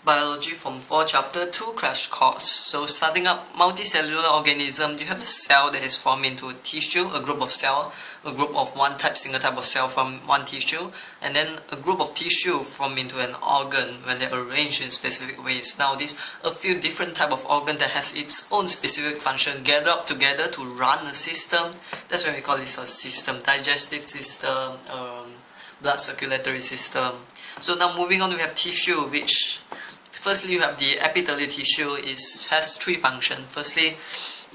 Biology Form 4 Chapter 2 Crash Course. So starting up multicellular organism, you have the cell that is formed into a tissue, a group of cell, a group of single type of cell from one tissue, and then a group of tissue formed into an organ when they're arranged in specific ways. Now these a few different type of organ that has its own specific function gathered up together to run a system. That's why we call this a system: digestive system, blood circulatory system. So now moving on, we have tissue, which firstly you have the epithelial tissue. Has three functions. Firstly,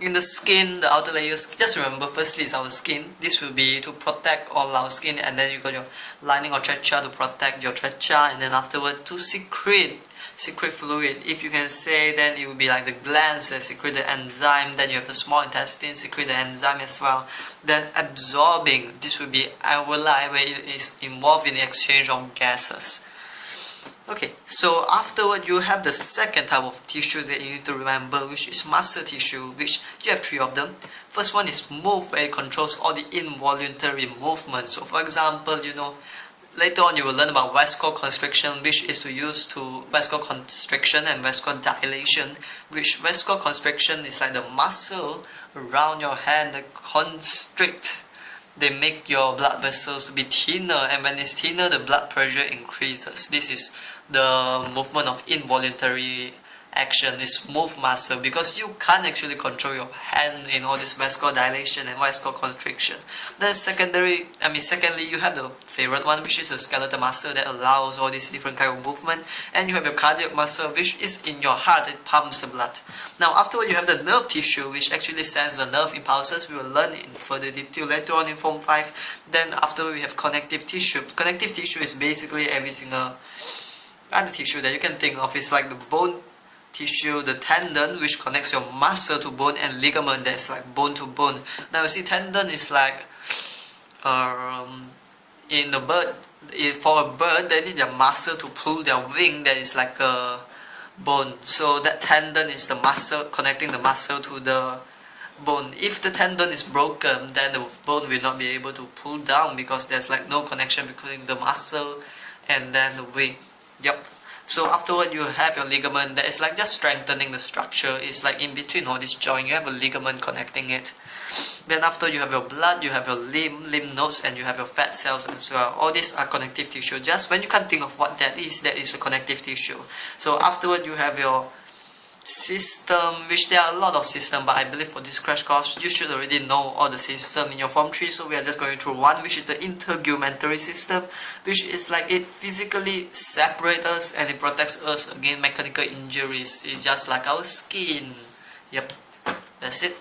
in the skin, the outer layers, just remember, firstly is our skin. This will be to protect all our skin, and then you got your lining or trachea to protect your trachea, and then afterward to secrete fluid. If you can say, then it will be like the glands that secrete the enzyme. Then you have the small intestine secrete the enzyme as well. Then absorbing, this will be alveoli, where it is involved in the exchange of gases. Okay, so afterward you have the second type of tissue that you need to remember, which is muscle tissue, which you have three of them. First one is move, where it controls all the involuntary movements. So for example, later on you will learn about vasoconstriction, which is to use to vasoconstriction and vasodilation, which vasoconstriction is like the muscle around your hand that constrict. They make your blood vessels to be thinner, and when it's thinner, the blood pressure increases. This is the movement of involuntary action, this move muscle, because you can't actually control your hand in all this vasodilation and vasoconstriction. Then secondly, you have the favorite one, which is the skeletal muscle that allows all these different kind of movement, and you have your cardiac muscle, which is in your heart, it pumps the blood. Now afterward, you have the nerve tissue, which actually sends the nerve impulses. We will learn in further detail later on in Form 5. Then afterward, we have connective tissue. Connective tissue is basically every single other tissue that you can think of. It's like the bone tissue, the tendon, which connects your muscle to bone, and ligament that's like bone to bone. Now you see, tendon is like in the bird, for a bird they need their muscle to pull their wing, that is like a bone. So that tendon is the muscle connecting the muscle to the bone. If the tendon is broken, then the bone will not be able to pull down, because there's like no connection between the muscle and then the wing. Yep. So afterward, you have your ligament that is like just strengthening the structure. It's like in between all this joint, you have a ligament connecting it. Then after, you have your blood, you have your lymph nodes, and you have your fat cells as well. All these are connective tissue. Just when you can't think of what that is a connective tissue. So afterward, you have your system, which there are a lot of systems, but I believe for this crash course you should already know all the system in your Form 3, so we are just going through one, which is the integumentary system, which is like it physically separates us and it protects us against mechanical injuries. It's just like our skin. Yep, that's it.